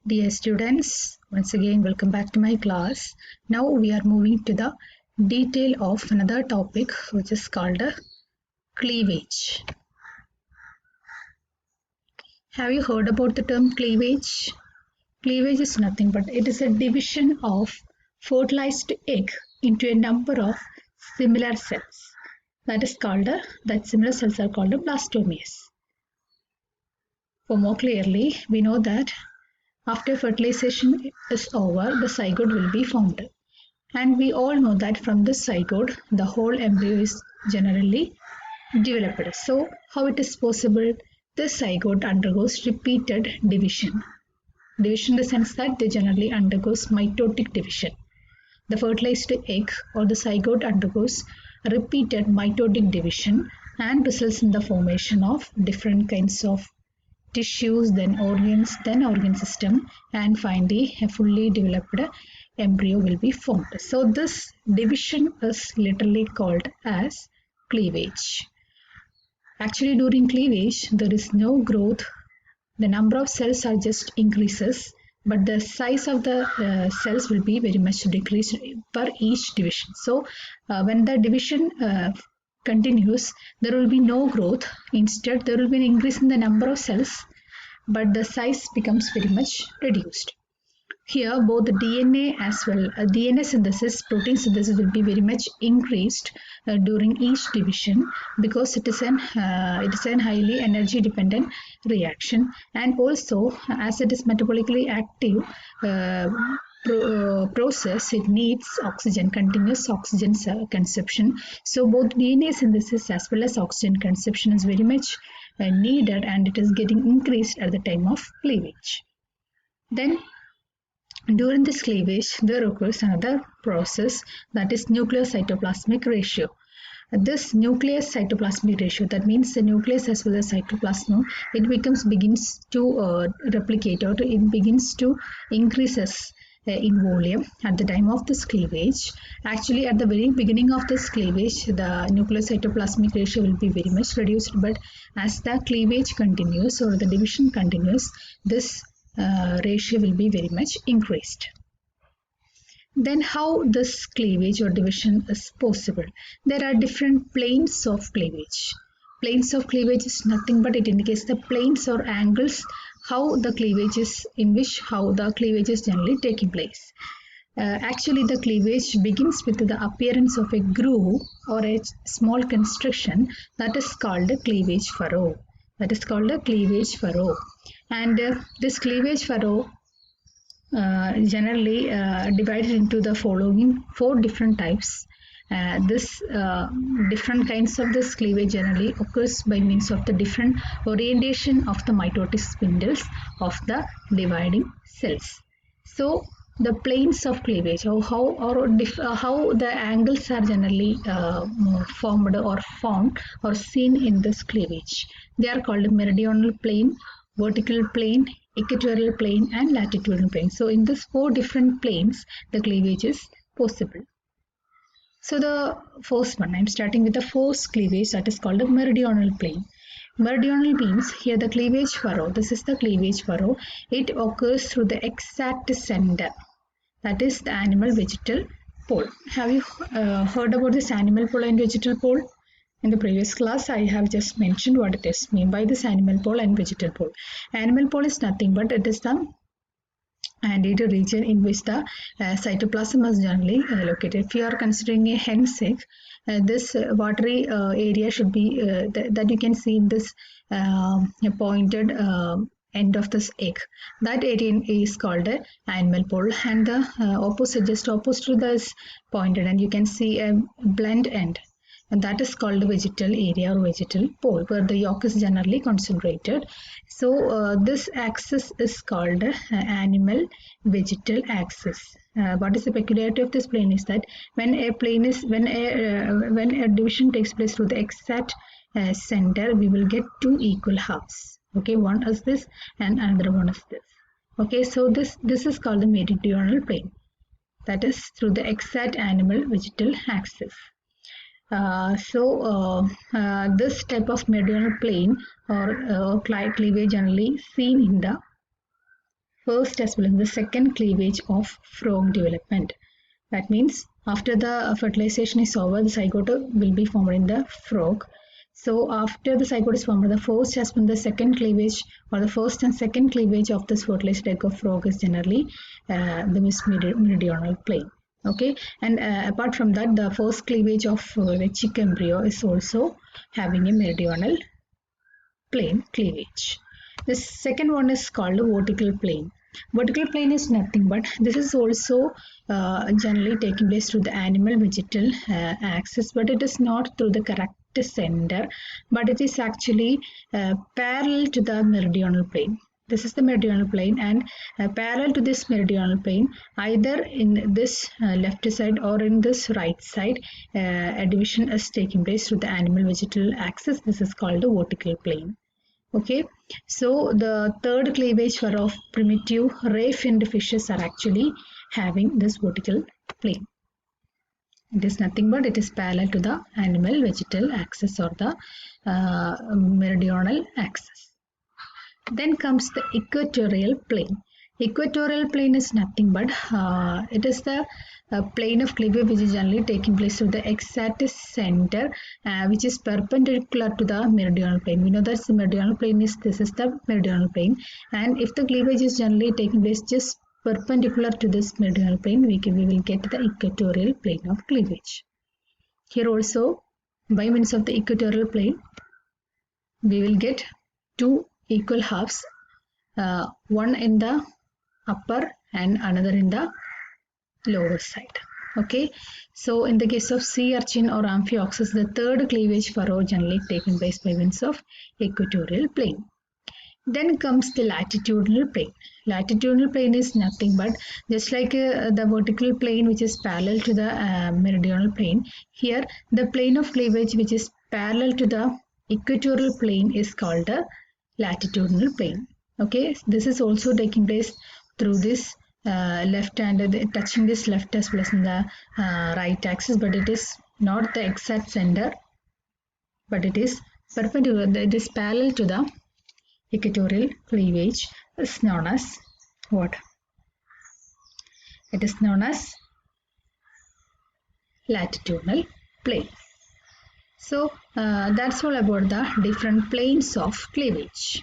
Dear students, once again welcome back to my class. Now we are moving to the detail of another topic which is called cleavage. Have you heard about the term cleavage? Cleavage is nothing but it is a division of fertilized egg into a number of similar cells. That similar cells are called blastomeres. For more clearly, we know that after fertilization is over, the zygote will be formed. And we all know that from this zygote, the whole embryo is generally developed. So, how it is possible? This zygote undergoes repeated division. Division in the sense that they generally undergoes mitotic division. The fertilized egg or the zygote undergoes repeated mitotic division and results in the formation of different kinds of tissues, then organs, then organ system, and finally a fully developed embryo will be formed. So this division is literally called as cleavage. Actually, during cleavage, there is no growth. The number of cells are just increases, but the size of the cells will be very much decreased per each division. So when the division continues, there will be no growth. Instead, there will be an increase in the number of cells, but the size becomes very much reduced. Here, both the DNA as well DNA synthesis, protein synthesis will be very much increased during each division because it is an highly energy dependent reaction, and also as it is metabolically active process, it needs oxygen, continuous oxygen consumption. So both DNA synthesis as well as oxygen consumption is very much needed, and it is getting increased at the time of cleavage. Then during this cleavage, there occurs another process, that is nucleus cytoplasmic ratio. This nucleus cytoplasmic ratio, that means the nucleus as well as cytoplasm, it begins to replicate, or it begins to increases in volume at the time of this cleavage. Actually, at the very beginning of this cleavage, the nucleus cytoplasmic ratio will be very much reduced, but as the cleavage continues or the division continues, this ratio will be very much increased. Then how this cleavage or division is possible? There are different planes of cleavage. Planes of cleavage is nothing but it indicates the planes or angles how the cleavage is generally taking place. Actually, the cleavage begins with the appearance of a groove or a small constriction that is called a cleavage furrow. And this cleavage furrow generally divided into the following 4 different types. Different kinds of this cleavage generally occurs by means of the different orientation of the mitotic spindles of the dividing cells. So the planes of cleavage, or how the angles are generally formed or seen in this cleavage. They are called meridional plane, vertical plane, equatorial plane, and latitudinal plane. So in these 4 different planes, the cleavage is possible. So the first one, I'm starting with the first cleavage, that is called a meridional plane. Meridional means here the cleavage furrow. This is the cleavage furrow. It occurs through the exact center, that is the animal vegetal pole. Have you heard about this animal pole and vegetal pole? In the previous class, I have just mentioned what it is mean by this animal pole and vegetal pole. Animal pole is nothing but it is the anterior region in which the cytoplasm is generally located. If you are considering a hen's egg, this watery area should be that you can see in this pointed end of this egg. That area is called a animal pole, and the just opposite to this pointed end, you can see a blunt end, and that is called vegetal area or vegetal pole, where the yolk is generally concentrated. So this axis is called animal vegetal axis. What is the peculiarity of this plane is that when a division takes place through the exact center, we will get 2 equal halves. Okay, one is this and another one is this. Okay, so this is called the meridional plane, that is through the exact animal vegetal axis. This type of meridional plane or cleavage generally seen in the first as well as the second cleavage of frog development. That means after the fertilization is over, the zygote will be formed in the frog. So after the zygote is formed, the first as well as the second cleavage, or the first and second cleavage of this fertilized egg of frog is generally the meridional plane. Okay, and apart from that, the first cleavage of the chick embryo is also having a meridional plane cleavage. The second one is called vertical plane. Vertical plane is nothing but this is also generally taking place through the animal vegetal axis, but it is not through the correct center, but it is actually parallel to the meridional plane. This is the meridional plane, and parallel to this meridional plane, either in this left side or in this right side, a division is taking place through the animal vegetal axis. This is called the vertical plane. Okay, so the third cleavage for of primitive ray-finned fishes are actually having this vertical plane. It is nothing but it is parallel to the animal vegetal axis or the meridional axis. Then comes the equatorial plane. Equatorial plane is nothing but it is the plane of cleavage which is generally taking place through the x-axis center, which is perpendicular to the meridional plane. We know that the meridional plane is this is the meridional plane, and if the cleavage is generally taking place just perpendicular to this meridional plane, we will get the equatorial plane of cleavage. Here also, by means of the equatorial plane, we will get two equal halves, one in the upper and another in the lower side. Okay, so in the case of sea urchin or Amphioxus, the third cleavage furrow generally taking place by means of equatorial plane. Then comes the latitudinal plane. Latitudinal plane is nothing but just like the vertical plane which is parallel to the meridional plane. Here the plane of cleavage which is parallel to the equatorial plane is called the latitudinal plane. Okay, this is also taking place through this left and touching this left as well as in the right axis, but it is not the exact center, but it is perpendicular. It is parallel to the equatorial cleavage. Is known as what? It is known as latitudinal plane. So that's all about the different planes of cleavage.